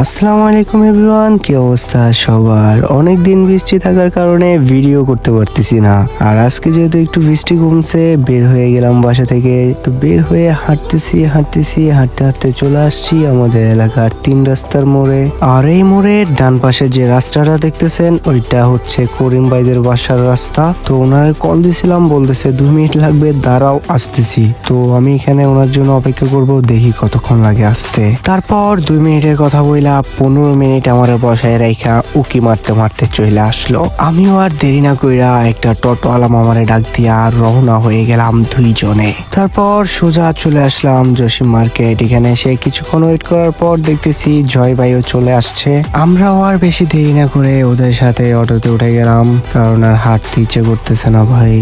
আসসালামু আলাইকুম এভরিওয়ান, কি অবস্থা সবার? অনেক দিন বৃষ্টি থাকার কারণে ভিডিও করতে পারতেছি না। আর আজকে যেহেতু একটু বৃষ্টি কমছে, বের হয়ে গেলাম বাসা থেকে। তো বের হয়ে হাঁটতেছি হাঁটতে হাঁটতে চলে আসছি আমাদের এলাকার 3 রাস্তার মোড়ে। আর এই মোড়ে ডান পাশে যে রাস্তাটা দেখতেছেন, ওইটা হচ্ছে করিম ভাইদের বাসার রাস্তা। তো ওনার কল দিছিলাম, বলতেছে 2 মিনিট লাগবে, দাঁড়াও আসতেছি। তো আমি এখানে ওনার জন্য অপেক্ষা করব, দেখি কতক্ষণ লাগে আসতে। তারপর 2 মিনিটের কথা বললাম, 15 মিনিট আমার বসায় রাইখা উকি মারতে মারতে চলে আসলো। আমিও আর দেরি না কইরা একটা টোটোওয়ালা মামারে ডাক দিয়া আর রওনা হয়ে গেলাম 2 জনে। তারপর সোজা চলে আসলাম জসিম মার্কেট। এখানে এসে কিছুক্ষণ ওয়েট করার পর দেখতেছি জয় ভাইও চলে আসছে। আমরাও আর বেশি দেরি না করে ওদের সাথে অটোতে উঠে গেলাম, কারণ আর হাঁটতে ইচ্ছে করতেছে না ভাই।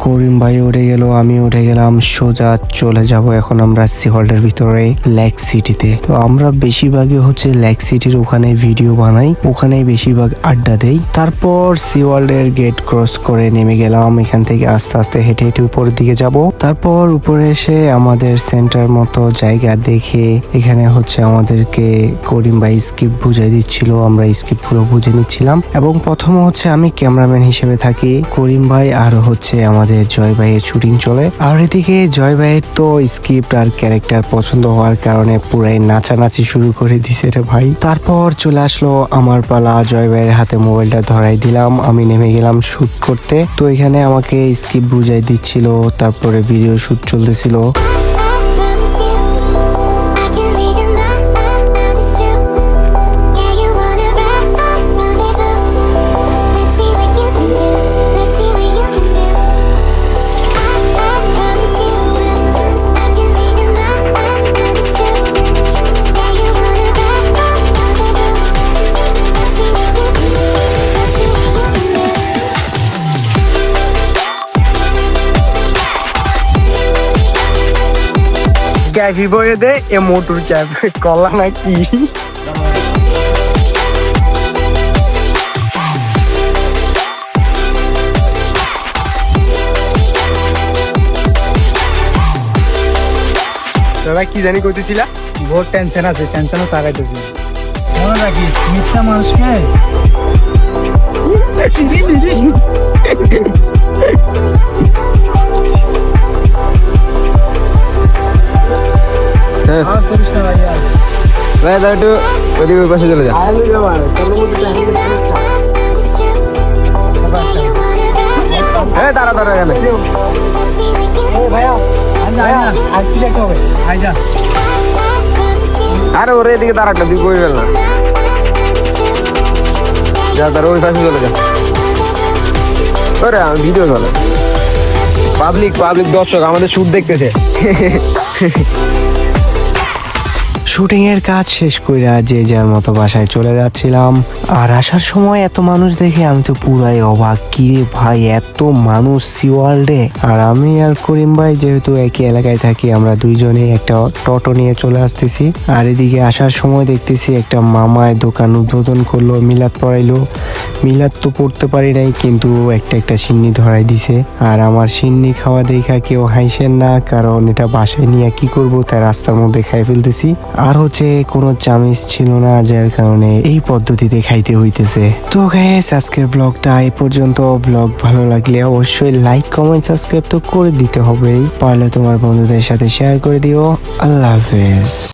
করিম ভাই উঠে গেল, আমি উঠে গেলাম। সোজা চলে যাব এখন আমরা সি হল্টের ভিতরে লেক সিটিতে। তো আমরা বেশিরভাগই হচ্ছে লেক সিটির ওখানে ভিডিও বানাই, ওখানে বেশিরভাগ আড্ডা দেই। তারপর সি ওয়ার্ল্ডের গেট ক্রস করে নেমে গেলাম। এখান থেকে আস্তে আস্তে হেঁটে হেঁটে উপরের দিকে যাব। তারপর উপরে এসে আমাদের সেন্টার মতো জায়গা দেখে এখানে হচ্ছে আমাদেরকে করিম ভাই স্ক্রিপ্ট বুঝাই দিচ্ছিল, আমরা স্ক্রিপ্ট পুরো বুঝে নিচ্ছিলাম। এবং প্রথমে হচ্ছে আমি ক্যামেরাম্যান হিসেবে থাকি, করিম ভাই আর হচ্ছে আমাদের জয় ভাইয়ের শুটিং চলে। আর এদিকে জয় ভাইয়ের তো স্ক্রিপ্ট আর ক্যারেক্টার পছন্দ হওয়ার কারণে পুরাই নাচানাচি শুরু করে দিছে রে ভাই। তারপর চলে আসলো আমার পালা, জয় ভাইয়ের হাতে মোবাইলটা ধরাই দিলাম, আমি নেমে গেলাম শুট করতে। তো এখানে আমাকে স্ক্রিপ্ট বুঝাই দিচ্ছিল, তারপরে ভিডিও শুট চলতেছিল। ক্যাফি বয়ে দে এ মোটর ক্যাফ কলা নাকি। দাদা কি জানি কইতেছিলা? বহুত টেনশন আছে, টেনশনও সারাইতেছি। মনে রাখিস মিথ্যা মানুষকে একটু ওই পাশে চলে যা। দাঁড়া দাঁড়া গেলে আরে ওরে এদিকে দাঁড়াটা তুই বই ফেল না, যা তার ওই পাশে চলে যা। ওরে ভিডিও চলে, পাবলিক দর্শক আমাদের শুট দেখতেছে। শুটিং এর কাজ শেষ কইরা যে যার মতো বাসায় চলে যাচ্ছিলাম। আর আসার সময় এত মানুষ দেখে আমি তো পুরাই অবাক, কি রে ভাই এত মানুষ সি ওয়ার্ল্ডে। আর আমি আর করিম ভাই যেহেতু একই এলাকায় থাকি, আমরা 2 জনে একটা টোটো নিয়ে চলে আসতেছি। আর এদিকে আসার সময় দেখতেছি একটা মামায় দোকান উদ্বোধন করলো, মিলাদ পড়াইলো। মিলাদ তো পড়তে পারি নাই, কিন্তু একটা সিন্নি ধরাই দিছে। আর আমার সিন্নি খাওয়া দেখা কেউ হাসেন না, কারণ এটা বাসায় নিয়ে কি করবো, তাই রাস্তার মধ্যে খাই ফেলতেছি। আর হচ্ছে কোনো চামিচ ছিল না, যার কারণে এই পদ্ধতিতে খাইতে হইতেছে। তো গাইস আজকের ব্লগটা এই পর্যন্ত। ব্লগ ভালো লাগলে অবশ্যই লাইক কমেন্ট সাবস্ক্রাইব তো করে দিতে হবেই, পারলে তোমার বন্ধুদের সাথে শেয়ার করে দিও। আল্লাহ হাফেজ।